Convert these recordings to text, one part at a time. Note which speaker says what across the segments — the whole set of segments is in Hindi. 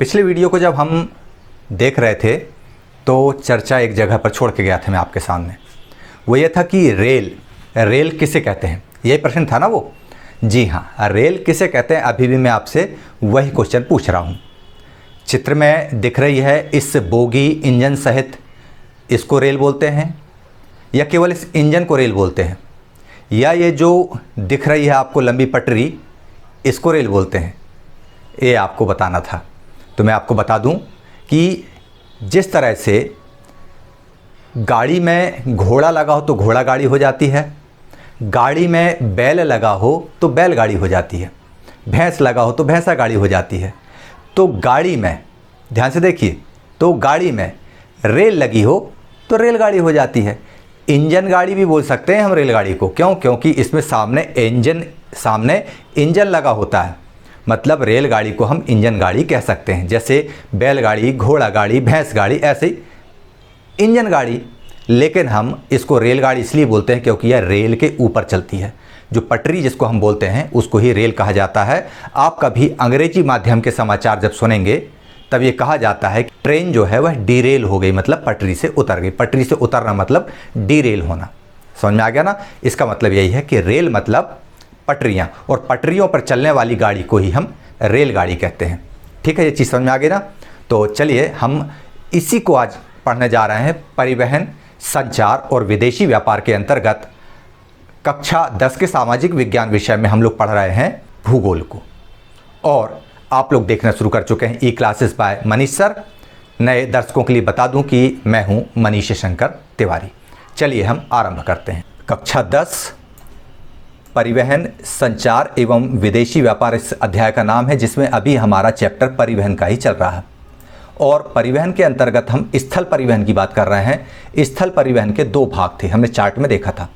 Speaker 1: पिछले वीडियो को जब हम देख रहे थे तो चर्चा एक जगह पर छोड़ के गया था मैं आपके सामने। वो ये था कि रेल किसे कहते हैं, यही प्रश्न था ना वो। जी हाँ, रेल किसे कहते हैं, अभी भी मैं आपसे वही क्वेश्चन पूछ रहा हूँ। चित्र में दिख रही है इस बोगी इंजन सहित, इसको रेल बोलते हैं या केवल इस इंजन को रेल बोलते हैं, या ये जो दिख रही है आपको लंबी पटरी, इसको रेल बोलते हैं, ये आपको बताना था। तो मैं आपको बता दूं कि जिस तरह से गाड़ी में घोड़ा लगा हो तो घोड़ा गाड़ी हो जाती है, गाड़ी में बैल लगा हो तो बैलगाड़ी हो जाती है, भैंस लगा हो तो भैंसा गाड़ी हो जाती है। तो गाड़ी में, ध्यान से देखिए, तो गाड़ी में रेल लगी हो तो रेलगाड़ी हो जाती है। इंजन गाड़ी भी बोल सकते हैं हम रेलगाड़ी को, क्यों? क्योंकि इसमें सामने इंजन लगा होता है, मतलब रेलगाड़ी को हम इंजन गाड़ी कह सकते हैं। जैसे बैलगाड़ी, घोड़ा गाड़ी, भैंस गाड़ी, ऐसे ही इंजन गाड़ी। लेकिन हम इसको रेलगाड़ी इसलिए बोलते हैं क्योंकि यह रेल के ऊपर चलती है। जो पटरी जिसको हम बोलते हैं उसको ही रेल कहा जाता है। आप कभी अंग्रेजी माध्यम के समाचार जब सुनेंगे तब ये कहा जाता है कि ट्रेन जो है वह डीरेल हो गई, मतलब पटरी से उतर गई। पटरी से उतरना मतलब डीरेल होना। समझ में आ गया ना? इसका मतलब यही है कि रेल मतलब पटरियाँ, और पटरियों पर चलने वाली गाड़ी को ही हम रेलगाड़ी कहते हैं। ठीक है, ये चीज़ समझ में आ गई ना? तो चलिए हम इसी को आज पढ़ने जा रहे हैं। परिवहन, संचार और विदेशी व्यापार के अंतर्गत कक्षा 10 के सामाजिक विज्ञान विषय में हम लोग पढ़ रहे हैं भूगोल को, और आप लोग देखना शुरू कर चुके हैं ई क्लासेस बाय मनीष सर। नए दर्शकों के लिए बता दूं कि मैं हूं मनीष शंकर तिवारी। चलिए हम आरंभ करते हैं। कक्षा 10 परिवहन, संचार एवं विदेशी व्यापार इस अध्याय का नाम है, जिसमें अभी हमारा चैप्टर परिवहन का ही चल रहा है। और परिवहन के अंतर्गत हम स्थल परिवहन की बात कर रहे हैं। स्थल परिवहन के दो भाग थे, हमने चार्ट में देखा था।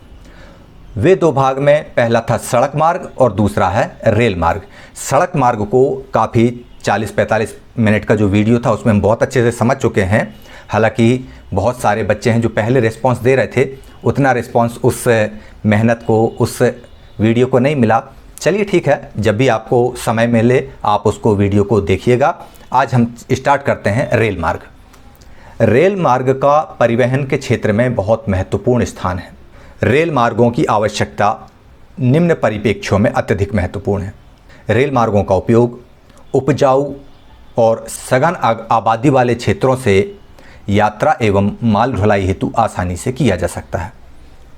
Speaker 1: वे दो भाग में पहला था सड़क मार्ग और दूसरा है रेल मार्ग। सड़क मार्ग को काफ़ी 40-45 मिनट का जो वीडियो था उसमें हम बहुत अच्छे से समझ चुके हैं। हालांकि बहुत सारे बच्चे हैं जो पहले रिस्पांस दे रहे थे, उतना रिस्पांस उस मेहनत को, उस वीडियो को नहीं मिला। चलिए ठीक है, जब भी आपको समय मिले आप उसको वीडियो को देखिएगा। आज हम स्टार्ट करते हैं रेल मार्ग। रेल मार्ग का परिवहन के क्षेत्र में बहुत महत्वपूर्ण स्थान है। रेल मार्गों की आवश्यकता निम्न परिप्रेक्ष्यों में अत्यधिक महत्वपूर्ण है। रेल मार्गों का उपयोग उपजाऊ और सघन आबादी वाले क्षेत्रों से यात्रा एवं माल ढुलाई हेतु आसानी से किया जा सकता है।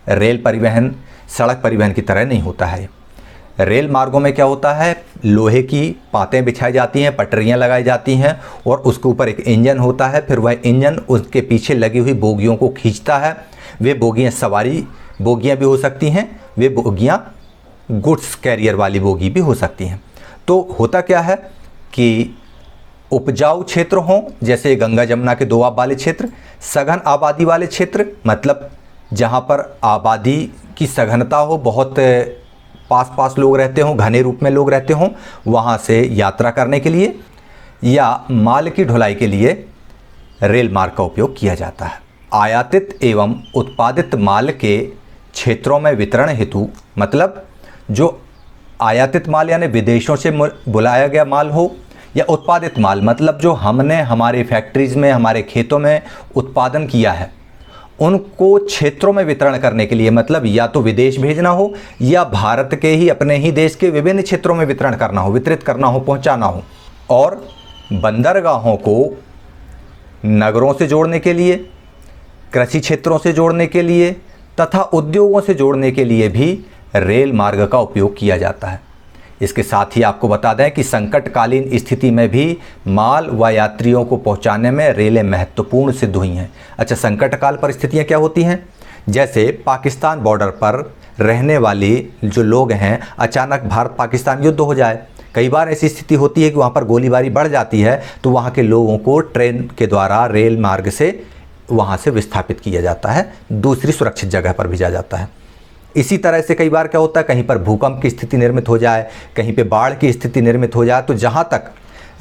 Speaker 1: रेल परिवहन सड़क परिवहन की तरह नहीं होता है। रेल मार्गों में क्या होता है, लोहे की पातें बिछाई जाती हैं, पटरियां लगाई जाती हैं और उसके ऊपर एक इंजन होता है। फिर वह इंजन उसके पीछे लगी हुई बोगियों को खींचता है। वे बोगियां सवारी बोगियां भी हो सकती हैं, वे बोगियां गुड्स कैरियर वाली बोगी भी हो सकती हैं। तो होता क्या है कि उपजाऊ क्षेत्र हों, जैसे गंगा जमुना के दोआब वाले क्षेत्र, सघन आबादी वाले क्षेत्र, मतलब जहाँ पर आबादी की सघनता हो, बहुत पास लोग रहते हों, घने रूप में लोग रहते हों, वहाँ से यात्रा करने के लिए या माल की ढुलाई के लिए रेल मार्ग का उपयोग किया जाता है। आयातित एवं उत्पादित माल के क्षेत्रों में वितरण हेतु, मतलब जो आयातित माल यानी विदेशों से बुलाया गया माल हो, या उत्पादित माल मतलब जो हमने हमारी फैक्ट्रीज में, हमारे खेतों में उत्पादन किया है, उनको क्षेत्रों में वितरण करने के लिए, मतलब या तो विदेश भेजना हो या भारत के ही, अपने ही देश के विभिन्न क्षेत्रों में वितरण करना हो, वितरित करना हो, पहुंचाना हो। और बंदरगाहों को नगरों से जोड़ने के लिए, कृषि क्षेत्रों से जोड़ने के लिए तथा उद्योगों से जोड़ने के लिए भी रेल मार्ग का उपयोग किया जाता है। इसके साथ ही आपको बता दें कि संकटकालीन स्थिति में भी माल व यात्रियों को पहुंचाने में रेलें महत्वपूर्ण सिद्ध हुई हैं। अच्छा, संकटकाल परिस्थितियां क्या होती हैं? जैसे पाकिस्तान बॉर्डर पर रहने वाले जो लोग हैं, अचानक भारत पाकिस्तान युद्ध हो जाए, कई बार ऐसी स्थिति होती है कि वहाँ पर गोलीबारी बढ़ जाती है, तो वहाँ के लोगों को ट्रेन के द्वारा, रेल मार्ग से वहाँ से विस्थापित किया जाता है, दूसरी सुरक्षित जगह पर भेजा जाता है। इसी तरह से कई बार क्या होता है, कहीं पर भूकंप की स्थिति निर्मित हो जाए, कहीं पे बाढ़ की स्थिति निर्मित हो जाए, तो जहाँ तक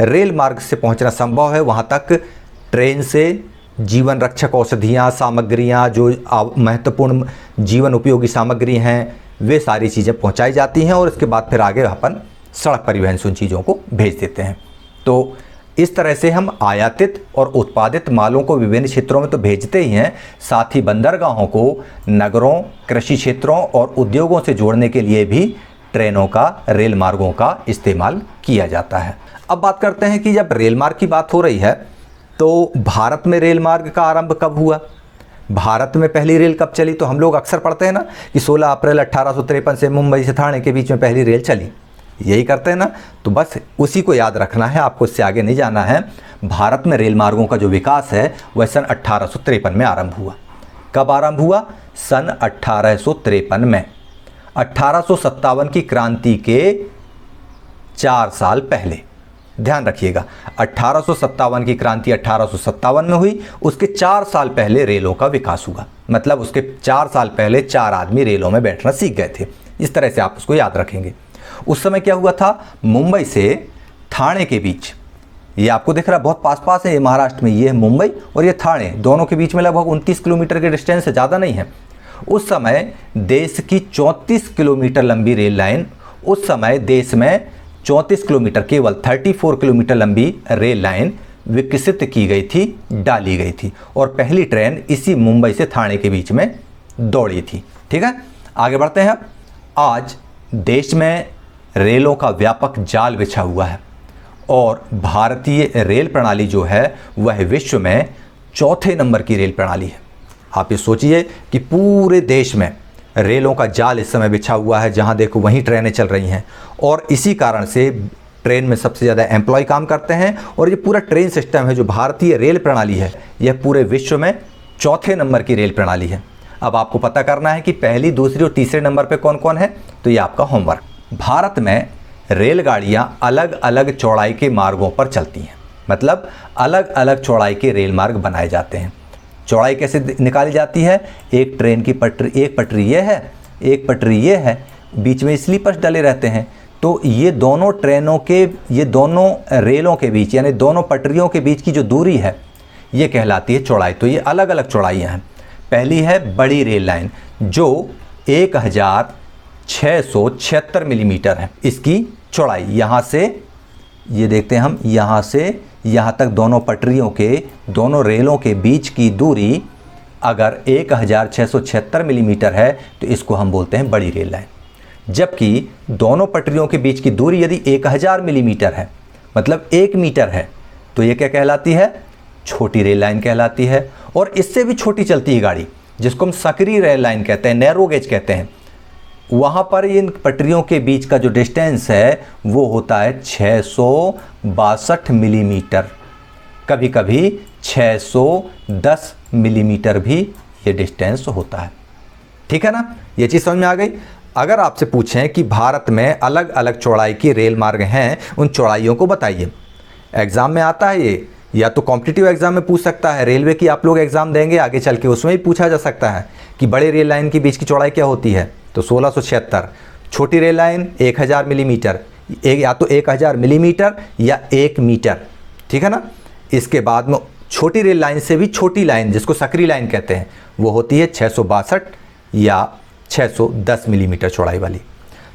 Speaker 1: रेल मार्ग से पहुँचना संभव है वहाँ तक ट्रेन से जीवन रक्षक औषधियाँ, सामग्रियाँ, जो महत्वपूर्ण जीवन उपयोगी सामग्री हैं, वे सारी चीज़ें पहुँचाई जाती हैं और उसके बाद फिर आगे अपन सड़क परिवहन से उन चीज़ों को भेज देते हैं। तो इस तरह से हम आयातित और उत्पादित मालों को विभिन्न क्षेत्रों में तो भेजते ही हैं, साथ ही बंदरगाहों को नगरों, कृषि क्षेत्रों और उद्योगों से जोड़ने के लिए भी ट्रेनों का, रेल मार्गों का इस्तेमाल किया जाता है। अब बात करते हैं कि जब रेल मार्ग की बात हो रही है तो भारत में रेल मार्ग का आरंभ कब हुआ, भारत में पहली रेल कब चली। तो हम लोग अक्सर पढ़ते हैं ना कि 16 अप्रैल 1853 से मुंबई से ठाणे के बीच में पहली रेल चली, यही करते हैं ना। तो बस उसी को याद रखना है, आपको इससे आगे नहीं जाना है। भारत में रेल मार्गों का जो विकास है वह सन 1853 में आरंभ हुआ। कब आरंभ हुआ? सन 1853 में। 1857 की क्रांति के 4 साल पहले, ध्यान रखिएगा, 1857 की क्रांति 1857 में हुई, उसके 4 साल पहले रेलों का विकास हुआ। मतलब उसके 4 साल पहले 4 आदमी रेलों में बैठना सीख गए थे। इस तरह से आप उसको याद रखेंगे। उस समय क्या हुआ था, मुंबई से ठाणे के बीच, ये आपको दिख रहा है बहुत पास पास है, ये महाराष्ट्र में, ये है मुंबई और ये ठाणे, दोनों के बीच में लगभग 29 किलोमीटर के डिस्टेंस है, ज़्यादा नहीं है। उस समय देश की 34 किलोमीटर लंबी रेल लाइन, उस समय देश में 34 किलोमीटर, केवल 34 किलोमीटर लंबी रेल लाइन विकसित की गई थी, डाली गई थी, और पहली ट्रेन इसी मुंबई से ठाणे के बीच में दौड़ी थी। ठीक है, आगे बढ़ते हैं। आज देश में रेलों का व्यापक जाल बिछा हुआ है और भारतीय रेल प्रणाली जो है वह विश्व में 4थे नंबर की रेल प्रणाली है। आप ये सोचिए कि पूरे देश में रेलों का जाल इस समय बिछा हुआ है, जहां देखो वहीं ट्रेनें चल रही हैं, और इसी कारण से ट्रेन में सबसे ज़्यादा एम्प्लॉय काम करते हैं। और ये पूरा ट्रेन सिस्टम है जो भारतीय रेल प्रणाली है, यह पूरे विश्व में 4थे नंबर की रेल प्रणाली है। अब आपको पता करना है कि पहली, दूसरी और तीसरे नंबर पे कौन कौन है, तो ये आपका होमवर्क। भारत में रेलगाड़ियां अलग अलग चौड़ाई के मार्गों पर चलती हैं, मतलब अलग अलग चौड़ाई के रेल मार्ग बनाए जाते हैं। चौड़ाई कैसे निकाली जाती है, एक ट्रेन की पटरी, एक पटरी ये है, एक पटरी ये है, बीच में स्लीपर्स डले रहते हैं, तो ये दोनों ट्रेनों के, ये दोनों रेलों के बीच, यानी दोनों पटरियों के बीच की जो दूरी है ये कहलाती है चौड़ाई। तो ये अलग अलग चौड़ाइयाँ हैं। पहली है बड़ी रेल लाइन जो 1676 मिलीमीटर है इसकी चौड़ाई। यहाँ से ये देखते हैं हम, यहाँ से यहाँ तक दोनों पटरियों के, दोनों रेलों के बीच की दूरी अगर 1676 मिलीमीटर है तो इसको हम बोलते हैं बड़ी रेल लाइन। जबकि दोनों पटरियों के बीच की दूरी यदि 1000 मिलीमीटर है, मतलब 1 मीटर है, तो ये क्या कहलाती है, छोटी रेल लाइन कहलाती है। और इससे भी छोटी चलती है गाड़ी, जिसको हम सकरी रेल लाइन कहते हैं, नैरो गेज कहते हैं। वहाँ पर इन पटरियों के बीच का जो डिस्टेंस है वो होता है 662 मिलीमीटर, कभी कभी 610 मिलीमीटर भी ये डिस्टेंस होता है। ठीक है ना, ये चीज़ समझ में आ गई। अगर आपसे पूछें कि भारत में अलग अलग चौड़ाई के रेल मार्ग हैं, उन चौड़ाइयों को बताइए। एग्ज़ाम में आता है ये, या तो कॉम्पिटिटिव एग्जाम में पूछ सकता है, रेलवे की आप लोग एग्ज़ाम देंगे आगे चल के, उसमें भी पूछा जा सकता है कि बड़े रेल लाइन के बीच की चौड़ाई क्या होती है, तो 1676, छोटी रेल लाइन 1000 मिलीमीटर, या तो 1000 मिलीमीटर या 1 मीटर। ठीक है ना। इसके बाद में छोटी रेल लाइन से भी छोटी लाइन, जिसको सकरी लाइन कहते हैं, वो होती है 662 या 610 मिलीमीटर चौड़ाई वाली।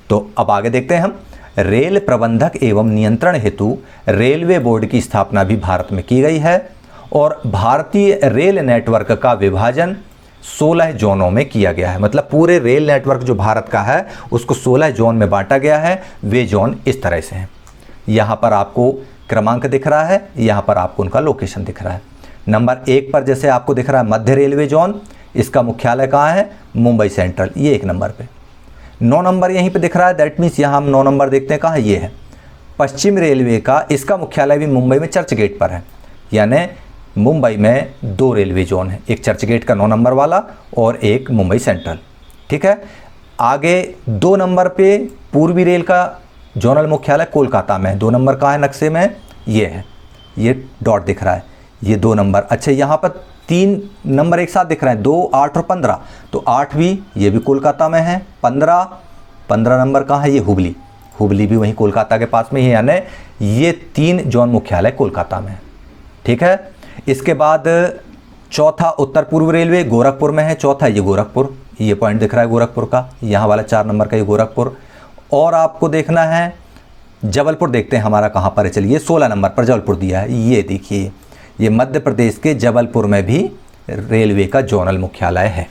Speaker 1: तो अब आगे देखते हैं हम। रेल प्रबंधक एवं नियंत्रण हेतु रेलवे बोर्ड की स्थापना भी भारत में की गई है और भारतीय रेल नेटवर्क का विभाजन 16 जोनों में किया गया है। मतलब पूरे रेल नेटवर्क जो भारत का है उसको 16 जोन में बांटा गया है। वे जोन इस तरह से हैं। यहाँ पर आपको क्रमांक दिख रहा है, यहाँ पर आपको उनका लोकेशन दिख रहा है। नंबर 1 पर जैसे आपको दिख रहा है मध्य रेलवे जोन, इसका मुख्यालय कहाँ है, मुंबई सेंट्रल, ये 1 नंबर पे। 9 नंबर यहीं पे दिख रहा है, दैट मीन्स यहाँ हम 9 नंबर देखते हैं कहाँ, ये है पश्चिम रेलवे का, इसका मुख्यालय भी मुंबई में चर्च गेट पर है। यानी मुंबई में 2 रेलवे जोन है, एक चर्च गेट का 9 नंबर वाला और एक मुंबई सेंट्रल। ठीक है। आगे 2 नंबर पे पूर्वी रेल का जोनल मुख्यालय कोलकाता में है। 2 नंबर कहाँ है नक्शे में, ये है, ये डॉट दिख रहा है, ये 2 नंबर। अच्छा, यहाँ पर 3 नंबर एक साथ दिख रहे हैं, 2, 8 और 15, तो 8 भी, ये भी कोलकाता में है। 15 नंबर कहाँ है, ये हुबली, हुबली भी वहीं कोलकाता के पास में ही है। यानी ये 3 जोन मुख्यालय कोलकाता में है। ठीक है। इसके बाद चौथा उत्तर पूर्व रेलवे गोरखपुर में है। चौथा ये गोरखपुर, ये पॉइंट दिख रहा है गोरखपुर का, यहाँ वाला 4 नंबर का ये गोरखपुर। और आपको देखना है जबलपुर देखते हैं हमारा कहाँ पर है। चलिए 16 नंबर पर जबलपुर दिया है। ये देखिए, ये मध्य प्रदेश के जबलपुर में भी रेलवे का जोनल मुख्यालय है।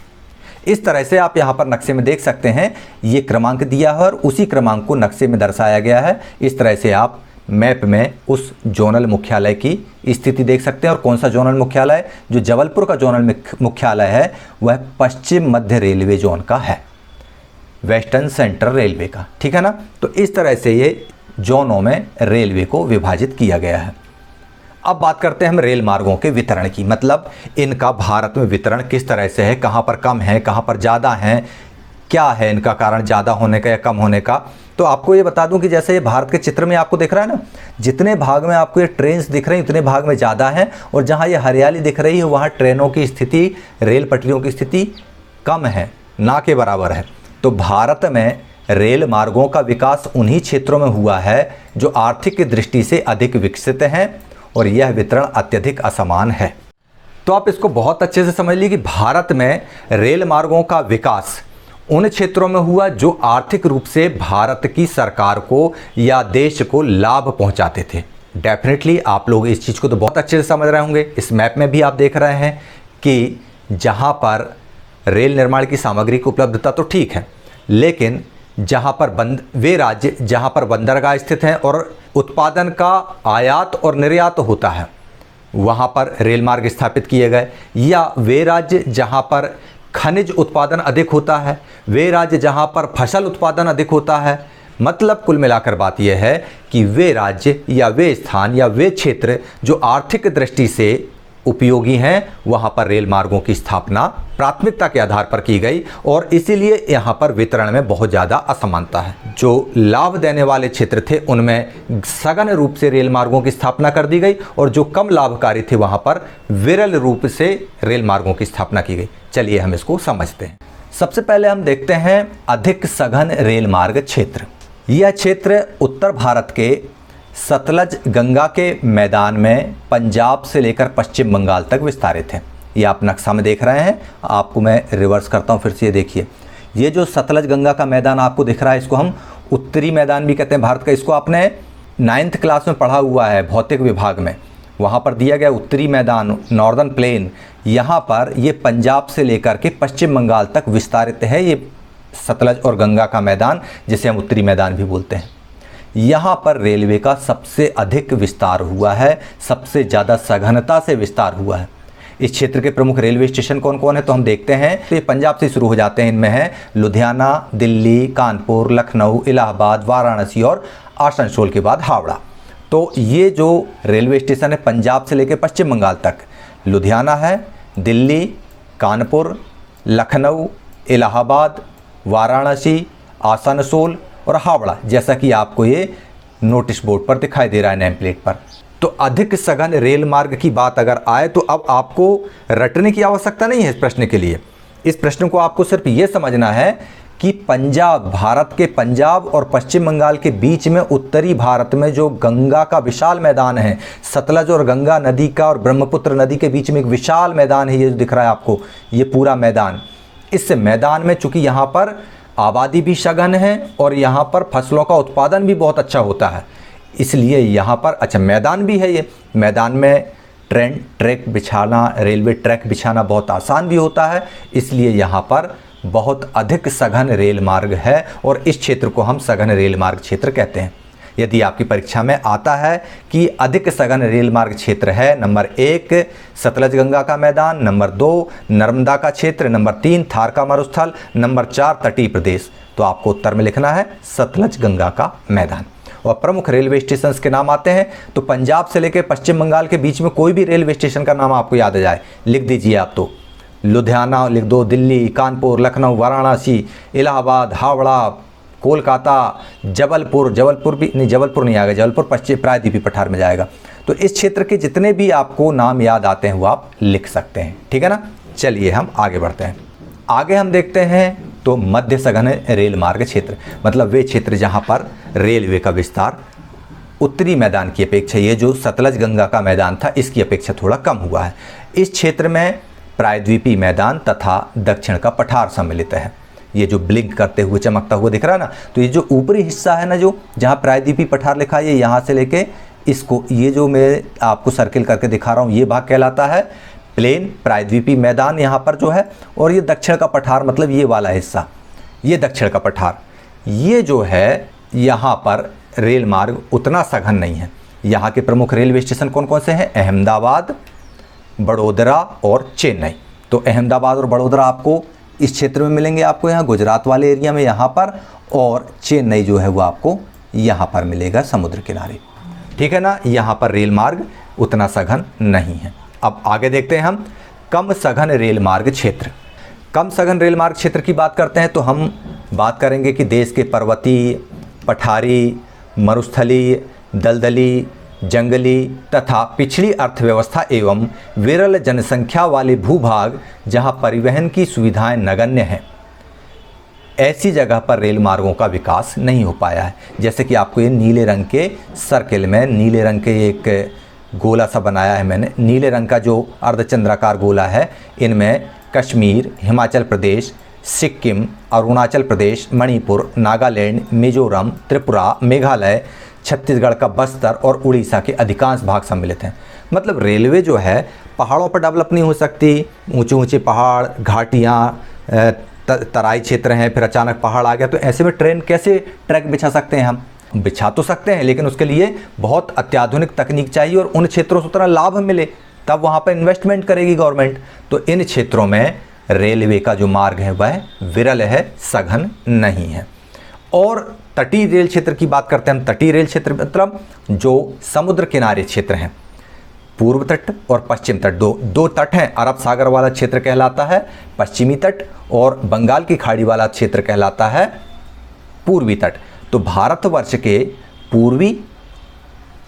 Speaker 1: इस तरह से आप यहाँ पर नक्शे में देख सकते हैं, ये क्रमांक दिया है और उसी क्रमांक को नक्शे में दर्शाया गया है। इस तरह से आप मैप में उस जोनल मुख्यालय की स्थिति देख सकते हैं। और कौन सा जोनल मुख्यालय? जो जबलपुर का जोनल मुख्यालय है वह पश्चिम मध्य रेलवे जोन का है, वेस्टर्न सेंट्रल रेलवे का, ठीक है ना। तो इस तरह से ये जोनों में रेलवे को विभाजित किया गया है। अब बात करते हैं हम रेल मार्गों के वितरण की, मतलब इनका भारत में वितरण किस तरह से है, कहाँ पर कम है, कहाँ पर ज़्यादा है, क्या है इनका कारण ज़्यादा होने का या कम होने का। तो आपको ये बता दूं कि जैसे ये भारत के चित्र में आपको दिख रहा है ना, जितने भाग में आपको ये ट्रेन्स दिख रही हैं उतने भाग में ज़्यादा है, और जहाँ ये हरियाली दिख रही है वहाँ ट्रेनों की स्थिति, रेल पटरियों की स्थिति कम है, ना के बराबर है। तो भारत में रेल मार्गों का विकास उन्हीं क्षेत्रों में हुआ है जो आर्थिक दृष्टि से अधिक विकसित हैं, और यह वितरण अत्यधिक असमान है। तो आप इसको बहुत अच्छे से समझ लीजिए कि भारत में रेल मार्गों का विकास उन क्षेत्रों में हुआ जो आर्थिक रूप से भारत की सरकार को या देश को लाभ पहुंचाते थे। डेफिनेटली आप लोग इस चीज़ को तो बहुत अच्छे से समझ रहे होंगे। इस मैप में भी आप देख रहे हैं कि जहां पर रेल निर्माण की सामग्री की उपलब्धता तो ठीक है, लेकिन जहां पर वे राज्य जहां पर बंदरगाह स्थित हैं और उत्पादन का आयात और निर्यात होता है वहां पर रेल मार्ग स्थापित किए गए, या वे राज्य जहां पर खनिज उत्पादन अधिक होता है, वे राज्य जहां पर फसल उत्पादन अधिक होता है। मतलब कुल मिलाकर बात यह है कि वे राज्य या वे स्थान या वे क्षेत्र जो आर्थिक दृष्टि से उपयोगी हैं वहां पर रेल मार्गों की स्थापना प्राथमिकता के आधार पर की गई, और इसीलिए यहां पर वितरण में बहुत ज़्यादा असमानता है। जो लाभ देने वाले क्षेत्र थे उनमें सघन रूप से रेल मार्गों की स्थापना कर दी गई, और जो कम लाभकारी थे वहां पर विरल रूप से रेल मार्गों की स्थापना की गई। चलिए हम इसको समझते हैं। सबसे पहले हम देखते हैं अधिक सघन रेल मार्ग क्षेत्र। यह क्षेत्र उत्तर भारत के सतलज गंगा के मैदान में पंजाब से लेकर पश्चिम बंगाल तक विस्तारित है। ये आप नक्शा में देख रहे हैं, आपको मैं रिवर्स करता हूँ फिर से। ये देखिए, ये जो सतलज गंगा का मैदान आपको दिख रहा है इसको हम उत्तरी मैदान भी कहते हैं भारत का। इसको आपने 9th क्लास में पढ़ा हुआ है भौतिक विभाग में, वहाँ पर दिया गया उत्तरी मैदान, नॉर्दर्न प्लेन। यहाँ पर ये पंजाब से लेकर के पश्चिम बंगाल तक विस्तारित है, ये सतलज और गंगा का मैदान, जिसे हम उत्तरी मैदान भी बोलते हैं। यहाँ पर रेलवे का सबसे अधिक विस्तार हुआ है, सबसे ज़्यादा सघनता से विस्तार हुआ है। इस क्षेत्र के प्रमुख रेलवे स्टेशन कौन कौन है तो हम देखते हैं। तो ये पंजाब से शुरू हो जाते हैं, इनमें है लुधियाना, दिल्ली, कानपुर, लखनऊ, इलाहाबाद, वाराणसी और आसनसोल के बाद हावड़ा। तो ये जो रेलवे स्टेशन है पंजाब से लेकर पश्चिम बंगाल तक, लुधियाना है, दिल्ली, कानपुर, लखनऊ, इलाहाबाद, वाराणसी, आसनसोल और हावड़ा, जैसा कि आपको ये नोटिस बोर्ड पर दिखाई दे रहा है, नेम प्लेट पर। तो अधिक सघन रेल मार्ग की बात अगर आए तो अब आपको रटने की आवश्यकता नहीं है इस प्रश्न के लिए। इस प्रश्न को आपको सिर्फ ये समझना है कि पंजाब, भारत के पंजाब और पश्चिम बंगाल के बीच में उत्तरी भारत में जो गंगा का विशाल मैदान है, सतलज और गंगा नदी का और ब्रह्मपुत्र नदी के बीच में एक विशाल मैदान है, ये जो दिख रहा है आपको, ये पूरा मैदान। इस मैदान में चूंकि यहाँ पर आबादी भी सघन है और यहाँ पर फसलों का उत्पादन भी बहुत अच्छा होता है, इसलिए यहाँ पर अच्छा मैदान भी है। ये मैदान में ट्रैक बिछाना, रेलवे ट्रैक बिछाना बहुत आसान भी होता है, इसलिए यहाँ पर बहुत अधिक सघन रेल मार्ग है और इस क्षेत्र को हम सघन रेल मार्ग क्षेत्र कहते हैं। यदि आपकी परीक्षा में आता है कि अधिक सघन रेल मार्ग क्षेत्र है, नंबर 1 सतलज गंगा का मैदान, नंबर 2 नर्मदा का क्षेत्र, नंबर 3 थार का मरुस्थल, नंबर 4 तटीय प्रदेश, तो आपको उत्तर में लिखना है सतलज गंगा का मैदान। और प्रमुख रेलवे स्टेशन के नाम आते हैं तो पंजाब से लेकर पश्चिम बंगाल के बीच में कोई भी रेलवे स्टेशन का नाम आपको याद आ जाए लिख दीजिए आप। तो लुधियाना लिख दो, दिल्ली, कानपुर, लखनऊ, वाराणसी, इलाहाबाद, हावड़ा, कोलकाता, जबलपुर भी नहीं, जबलपुर नहीं आएगा, जबलपुर पश्चिम प्रायद्वीपीय पठार में जाएगा। तो इस क्षेत्र के जितने भी आपको नाम याद आते हैं वो आप लिख सकते हैं, ठीक है ना। चलिए हम आगे बढ़ते हैं। आगे हम देखते हैं तो मध्य सघन रेल मार्ग क्षेत्र, मतलब वे क्षेत्र जहां पर रेलवे का विस्तार उत्तरी मैदान की अपेक्षा, ये जो सतलज गंगा का मैदान था इसकी अपेक्षा थोड़ा कम हुआ है। इस क्षेत्र में प्रायद्वीपीय मैदान तथा दक्षिण का पठार सम्मिलित है। ये जो ब्लिंक करते हुए चमकता हुआ दिख रहा है ना, तो ये जो ऊपरी हिस्सा है ना, जो जहाँ प्रायद्वीपीय पठार लिखा है, यहाँ से लेके इसको, ये जो मैं आपको सर्किल करके दिखा रहा हूँ, ये भाग कहलाता है प्लेन, प्रायद्वीपीय मैदान यहाँ पर जो है। और ये दक्षिण का पठार, मतलब ये वाला हिस्सा, ये दक्षिण का पठार, ये जो है यहाँ पर रेल मार्ग उतना सघन नहीं है। यहाँ के प्रमुख रेलवे स्टेशन कौन कौन से हैं? अहमदाबाद, बड़ोदरा और चेन्नई। तो अहमदाबाद और बड़ोदरा आपको इस क्षेत्र में मिलेंगे, आपको यहाँ गुजरात वाले एरिया में यहाँ पर, और चेन्नई जो है वो आपको यहाँ पर मिलेगा समुद्र किनारे। ठीक है ना, यहाँ पर रेल मार्ग उतना सघन नहीं है। अब आगे देखते हैं हम कम सघन रेल मार्ग क्षेत्र। कम सघन रेल मार्ग क्षेत्र की बात करते हैं तो हम बात करेंगे कि देश के पर्वतीय, पठारी, मरुस्थलीय, दलदली, जंगली तथा पिछड़ी अर्थव्यवस्था एवं विरल जनसंख्या वाले भूभाग जहां परिवहन की सुविधाएं नगण्य हैं, ऐसी जगह पर रेल मार्गों का विकास नहीं हो पाया है। जैसे कि आपको ये नीले रंग के सर्किल में, नीले रंग के एक गोला सा बनाया है मैंने, नीले रंग का जो अर्धचंद्राकार गोला है, इनमें कश्मीर, हिमाचल प्रदेश, सिक्किम, अरुणाचल प्रदेश, मणिपुर, नागालैंड, मिजोरम, त्रिपुरा, मेघालय, छत्तीसगढ़ का बस्तर और उड़ीसा के अधिकांश भाग सम्मिलित हैं। मतलब रेलवे जो है पहाड़ों पर डेवलप नहीं हो सकती, ऊंचे ऊंचे पहाड़, घाटियाँ, तराई क्षेत्र हैं, फिर अचानक पहाड़ आ गया, तो ऐसे में ट्रेन कैसे ट्रैक बिछा सकते हैं? हम बिछा तो सकते हैं, लेकिन उसके लिए बहुत अत्याधुनिक तकनीक चाहिए और उन क्षेत्रों से उतना लाभ मिले, तब वहाँ पर इन्वेस्टमेंट करेगी गवर्नमेंट। तो इन क्षेत्रों में रेलवे का जो मार्ग है वह विरल है, सघन नहीं है। और तटीय रेल क्षेत्र की बात करते हैं हम। तटीय रेल क्षेत्र मतलब जो समुद्र किनारे क्षेत्र हैं, पूर्व तट और पश्चिम तट, दो तट हैं। अरब सागर वाला क्षेत्र कहलाता है पश्चिमी तट और बंगाल की खाड़ी वाला क्षेत्र कहलाता है पूर्वी तट। तो भारतवर्ष के पूर्वी,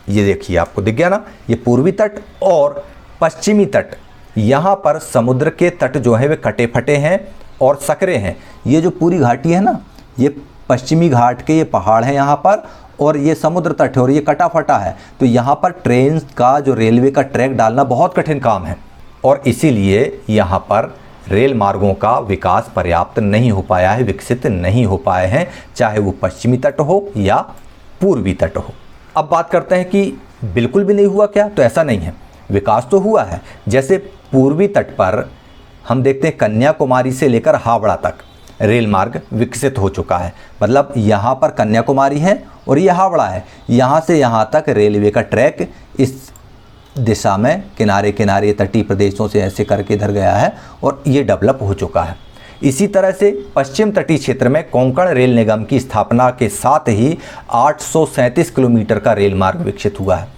Speaker 1: ये देखिए आपको दिख गया ना, ये पूर्वी तट और पश्चिमी तट, यहाँ पर समुद्र के तट जो है वे कटे फटे हैं और सकरे हैं। ये जो पूरी घाटी है ना, ये पश्चिमी घाट के ये पहाड़ हैं यहाँ पर, और ये समुद्र तट है और ये कटा फटा है। तो यहाँ पर ट्रेन का, जो रेलवे का ट्रैक डालना बहुत कठिन काम है, और इसीलिए यहाँ पर रेल मार्गों का विकास पर्याप्त नहीं हो पाया है, विकसित नहीं हो पाए हैं, चाहे वो पश्चिमी तट हो या पूर्वी तट हो। अब बात करते हैं कि बिल्कुल भी नहीं हुआ क्या? तो ऐसा नहीं है, विकास तो हुआ है। जैसे पूर्वी तट पर हम देखते हैं कन्याकुमारी से लेकर हावड़ा तक रेल मार्ग विकसित हो चुका है। मतलब यहाँ पर कन्याकुमारी है और ये हावड़ा है, यहाँ से यहाँ तक रेलवे का ट्रैक इस दिशा में किनारे किनारे तटीय प्रदेशों से ऐसे करके इधर गया है और ये डेवलप हो चुका है। इसी तरह से पश्चिम तटीय क्षेत्र में कोंकण रेल निगम की स्थापना के साथ ही 837 किलोमीटर का रेल मार्ग विकसित हुआ है।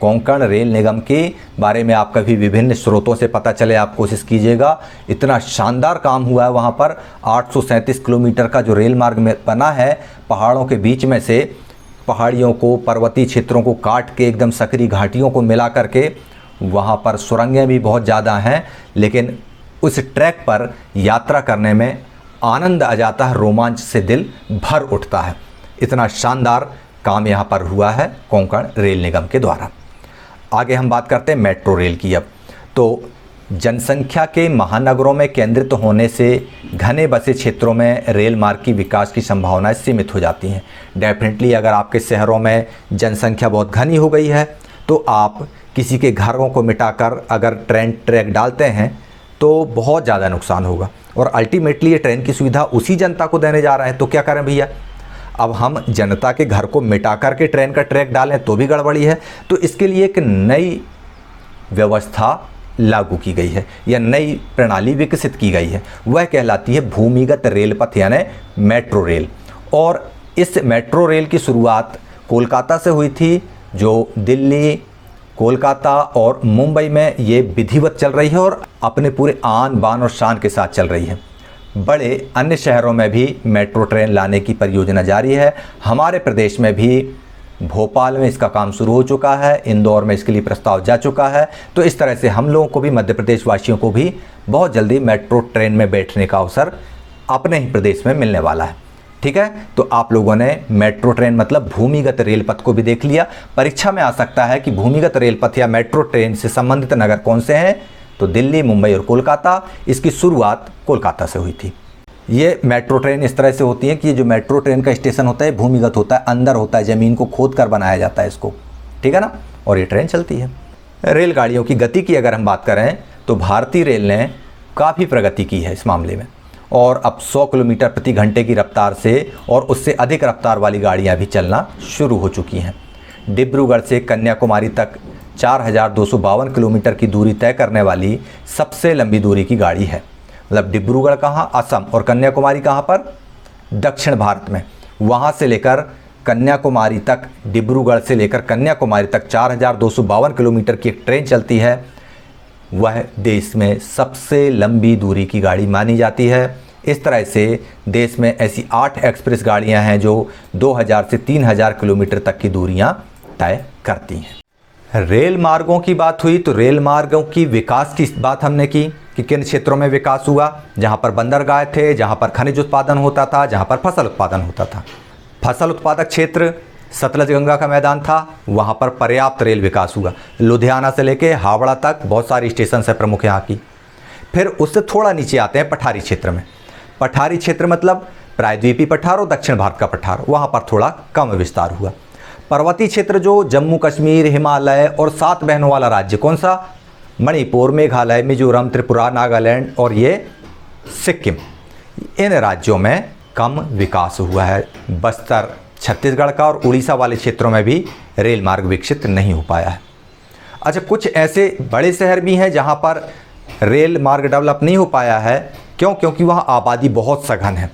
Speaker 1: कोंकण रेल निगम के बारे में आप कभी विभिन्न स्रोतों से पता चले, आप कोशिश कीजिएगा। इतना शानदार काम हुआ है वहाँ पर। 837 किलोमीटर का जो रेल मार्ग में बना है, पहाड़ों के बीच में से पहाड़ियों को, पर्वतीय क्षेत्रों को काट के एकदम सकरी घाटियों को मिला करके, वहाँ पर सुरंगें भी बहुत ज़्यादा हैं, लेकिन उस ट्रैक पर यात्रा करने में आनंद आ जाता है, रोमांच से दिल भर उठता है। इतना शानदार काम यहाँ पर हुआ है कोंकण रेल निगम के द्वारा। आगे हम बात करते हैं मेट्रो रेल की। अब तो जनसंख्या के महानगरों में केंद्रित होने से घने बसे क्षेत्रों में रेल मार्ग की विकास की संभावनाएं सीमित हो जाती हैं। डेफिनेटली अगर आपके शहरों में जनसंख्या बहुत घनी हो गई है तो आप किसी के घरों को मिटाकर अगर ट्रेन ट्रैक डालते हैं तो बहुत ज़्यादा नुकसान होगा, और अल्टीमेटली ये ट्रेन की सुविधा उसी जनता को देने जा रहे हैं। तो क्या करें भैया? अब हम जनता के घर को मिटा करके ट्रेन का ट्रैक डालें तो भी गड़बड़ी है। तो इसके लिए एक नई व्यवस्था लागू की गई है या नई प्रणाली विकसित की गई है, वह कहलाती है भूमिगत रेल पथ यानी मेट्रो रेल। और इस मेट्रो रेल की शुरुआत कोलकाता से हुई थी, जो दिल्ली, कोलकाता और मुंबई में ये विधिवत चल रही है और अपने पूरे आन बान और शान के साथ चल रही है। बड़े अन्य शहरों में भी मेट्रो ट्रेन लाने की परियोजना जारी है। हमारे प्रदेश में भी भोपाल में इसका काम शुरू हो चुका है, इंदौर में इसके लिए प्रस्ताव जा चुका है। तो इस तरह से हम लोगों को भी, मध्य प्रदेश वासियों को भी बहुत जल्दी मेट्रो ट्रेन में बैठने का अवसर अपने ही प्रदेश में मिलने वाला है। ठीक है, तो आप लोगों ने मेट्रो ट्रेन मतलब भूमिगत रेल पथ को भी देख लिया। परीक्षा में आ सकता है कि भूमिगत रेल पथ या मेट्रो ट्रेन से संबंधित नगर कौन से हैं? तो दिल्ली, मुंबई और कोलकाता। इसकी शुरुआत कोलकाता से हुई थी। ये मेट्रो ट्रेन इस तरह से होती है कि ये जो मेट्रो ट्रेन का स्टेशन होता है भूमिगत होता है, अंदर होता है, ज़मीन को खोद कर बनाया जाता है इसको, ठीक है ना, और ये ट्रेन चलती है। रेलगाड़ियों की गति की अगर हम बात करें तो भारतीय रेल ने काफ़ी प्रगति की है इस मामले में, और अब 100 किलोमीटर प्रति घंटे की रफ्तार से और उससे अधिक रफ्तार वाली गाड़ियाँ भी चलना शुरू हो चुकी हैं। डिब्रूगढ़ से कन्याकुमारी तक 4252 किलोमीटर की दूरी तय करने वाली सबसे लंबी दूरी की गाड़ी है। मतलब डिब्रूगढ़ कहाँ, असम, और कन्याकुमारी कहाँ पर, दक्षिण भारत में। वहाँ से लेकर कन्याकुमारी तक, डिब्रूगढ़ से लेकर कन्याकुमारी तक 4252 किलोमीटर की एक ट्रेन चलती है। वह देश में सबसे लंबी दूरी की गाड़ी मानी जाती है। इस तरह से देश में ऐसी 8 एक्सप्रेस गाड़ियां हैं जो 2000 से 3000 किलोमीटर तक की दूरियां तय करती हैं। रेल मार्गों की बात हुई तो रेल मार्गों की विकास की बात हमने की कि किन क्षेत्रों में विकास हुआ, जहां पर बंदरगाह थे, जहां पर खनिज उत्पादन होता था, जहां पर फसल उत्पादन होता था। फसल उत्पादक क्षेत्र सतलज गंगा का मैदान था, वहाँ पर पर्याप्त रेल विकास हुआ। लुधियाना से लेके हावड़ा तक बहुत सारी स्टेशन है प्रमुख यहाँ की। फिर उससे थोड़ा नीचे आते हैं पठारी क्षेत्र में। पठारी क्षेत्र मतलब प्रायद्वीपीय पठार और दक्षिण भारत का पठार, वहाँ पर थोड़ा कम विस्तार हुआ। पर्वतीय क्षेत्र जो जम्मू कश्मीर, हिमालय और 7 बहनों वाला राज्य, कौन सा, मणिपुर, मेघालय, मिजोरम, त्रिपुरा, नागालैंड और ये सिक्किम, इन राज्यों में कम विकास हुआ है। बस्तर, छत्तीसगढ़ का और उड़ीसा वाले क्षेत्रों में भी रेल मार्ग विकसित नहीं हो पाया है। अच्छा, कुछ ऐसे बड़े शहर भी हैं जहां पर रेल मार्ग डेवलप नहीं हो पाया है। क्यों? क्योंकि वहां आबादी बहुत सघन है,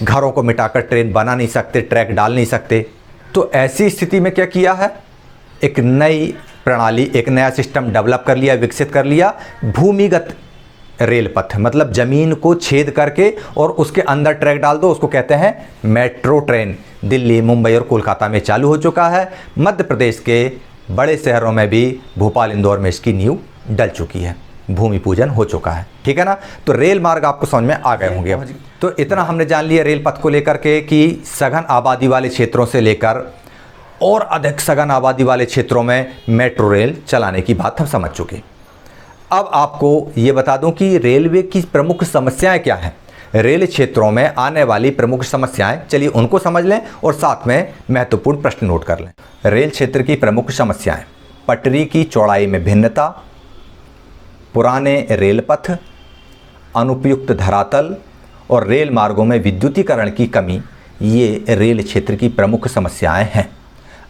Speaker 1: घरों को मिटाकर ट्रेन बना नहीं सकते, ट्रैक डाल नहीं सकते। तो ऐसी स्थिति में क्या किया है, एक नई प्रणाली, एक नया सिस्टम डेवलप कर लिया, विकसित कर लिया, भूमिगत रेल पथ, मतलब ज़मीन को छेद करके और उसके अंदर ट्रैक डाल दो, उसको कहते हैं मेट्रो ट्रेन। दिल्ली, मुंबई और कोलकाता में चालू हो चुका है। मध्य प्रदेश के बड़े शहरों में भी, भोपाल, इंदौर में इसकी नींव डल चुकी है, भूमि पूजन हो चुका है, ठीक है ना। तो रेल मार्ग आपको समझ में आ गए होंगे। तो इतना हमने जान लिया रेल पथ को लेकर के कि सघन आबादी वाले क्षेत्रों से लेकर और अधिक सघन आबादी वाले क्षेत्रों में मेट्रो रेल चलाने की बात हम समझ चुके। अब आपको ये बता दूं कि रेलवे की प्रमुख समस्याएं क्या हैं, रेल क्षेत्रों में आने वाली प्रमुख समस्याएं, चलिए उनको समझ लें और साथ में महत्वपूर्ण प्रश्न नोट कर लें। रेल क्षेत्र की प्रमुख समस्याएं, पटरी की चौड़ाई में भिन्नता, पुराने रेल पथ, अनुपयुक्त धरातल और रेल मार्गों में विद्युतीकरण की कमी, ये रेल क्षेत्र की प्रमुख समस्याएं हैं।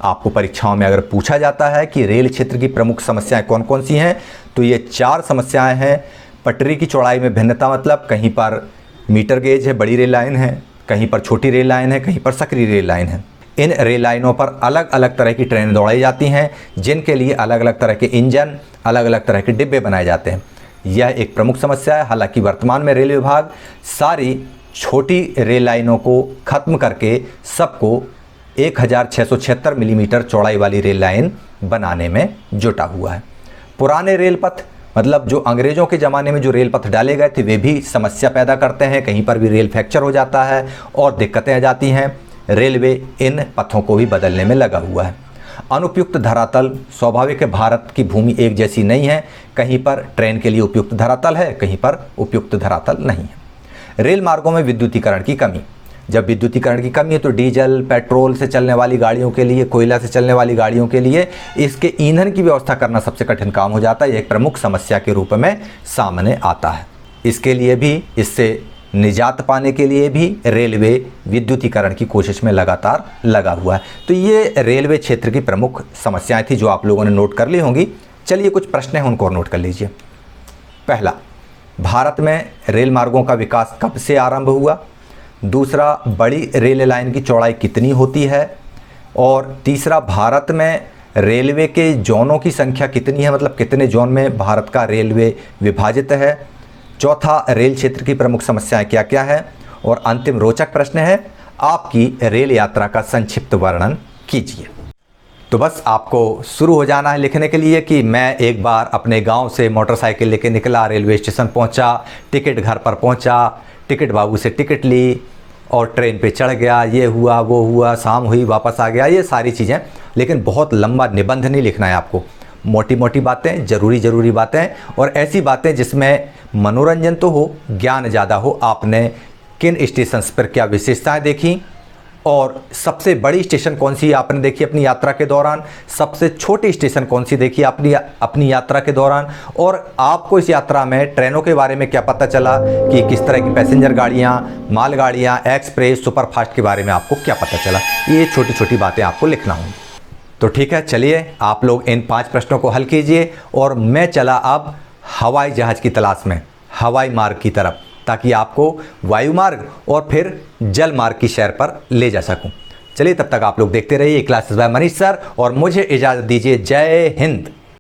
Speaker 1: आपको परीक्षाओं में अगर पूछा जाता है कि रेल क्षेत्र की प्रमुख समस्याएं कौन कौन सी हैं, तो ये 4 समस्याएं हैं। पटरी की चौड़ाई में भिन्नता, मतलब कहीं पर मीटर गेज है, बड़ी रेल लाइन है, कहीं पर छोटी रेल लाइन है, कहीं पर सक्रिय रेल लाइन है। इन रेल लाइनों पर अलग अलग तरह की ट्रेनें दौड़ाई जाती हैं, जिनके लिए अलग अलग तरह के इंजन, अलग अलग तरह के डिब्बे बनाए जाते हैं। यह एक प्रमुख समस्या है। हालांकि वर्तमान में रेल विभाग सारी छोटी रेल लाइनों को ख़त्म करके सबको 1676 मिलीमीटर चौड़ाई वाली रेल लाइन बनाने में जुटा हुआ है। पुराने रेल पथ, मतलब जो अंग्रेज़ों के ज़माने में जो रेल पथ डाले गए थे, वे भी समस्या पैदा करते हैं। कहीं पर भी रेल फ्रैक्चर हो जाता है और दिक्कतें आ जाती हैं। रेलवे इन पथों को भी बदलने में लगा हुआ है। अनुपयुक्त धरातल, स्वाभाविक है भारत की भूमि एक जैसी नहीं है, कहीं पर ट्रेन के लिए उपयुक्त धरातल है, कहीं पर उपयुक्त धरातल नहीं है। रेल मार्गों में विद्युतीकरण की कमी, जब विद्युतीकरण की कमी है तो डीजल, पेट्रोल से चलने वाली गाड़ियों के लिए, कोयला से चलने वाली गाड़ियों के लिए इसके ईंधन की व्यवस्था करना सबसे कठिन काम हो जाता है। यह एक प्रमुख समस्या के रूप में सामने आता है। इसके लिए भी, इससे निजात पाने के लिए भी रेलवे विद्युतीकरण की कोशिश में लगातार लगा हुआ है। तो ये रेलवे क्षेत्र की प्रमुख समस्याएं थी जो आप लोगों ने नोट कर ली होंगी। चलिए कुछ प्रश्न हैं, उनको नोट कर लीजिए। पहला, भारत में रेल मार्गों का विकास कब से आरंभ हुआ? दूसरा, बड़ी रेल लाइन की चौड़ाई कितनी होती है? और तीसरा, भारत में रेलवे के जोनों की संख्या कितनी है, मतलब कितने जोन में भारत का रेलवे विभाजित है? चौथा, रेल क्षेत्र की प्रमुख समस्याएं क्या क्या है? और अंतिम रोचक प्रश्न है, आपकी रेल यात्रा का संक्षिप्त वर्णन कीजिए। तो बस आपको शुरू हो जाना है लिखने के लिए कि मैं एक बार अपने गांव से मोटरसाइकिल लेके निकला, रेलवे स्टेशन पहुंचा, टिकट घर पर पहुंचा, टिकट बाबू से टिकट ली और ट्रेन पे चढ़ गया, ये हुआ वो हुआ, शाम हुई वापस आ गया, ये सारी चीज़ें। लेकिन बहुत लंबा निबंध नहीं लिखना है आपको, मोटी मोटी बातें, ज़रूरी बातें और ऐसी बातें जिसमें मनोरंजन तो हो, ज्ञान ज़्यादा हो। आपने किन स्टेशंस पर क्या विशेषताएं देखी, और सबसे बड़ी स्टेशन कौन सी आपने देखी अपनी यात्रा के दौरान, सबसे छोटी स्टेशन कौन सी देखी अपनी यात्रा के दौरान, और आपको इस यात्रा में ट्रेनों के बारे में क्या पता चला कि किस तरह की पैसेंजर गाड़ियाँ, मालगाड़ियाँ, एक्सप्रेस, सुपरफास्ट के बारे में आपको क्या पता चला। ये छोटी छोटी बातें आपको लिखना होंगी। तो ठीक है, चलिए आप लोग इन 5 प्रश्नों को हल कीजिए और मैं चला अब हवाई जहाज़ की तलाश में हवाई मार्ग की तरफ, ताकि आपको वायु मार्ग और फिर जल मार्ग की सैर पर ले जा सकूं। चलिए तब तक आप लोग देखते रहिए क्लासेस बाय मनीष सर और मुझे इजाज़त दीजिए। जय हिंद।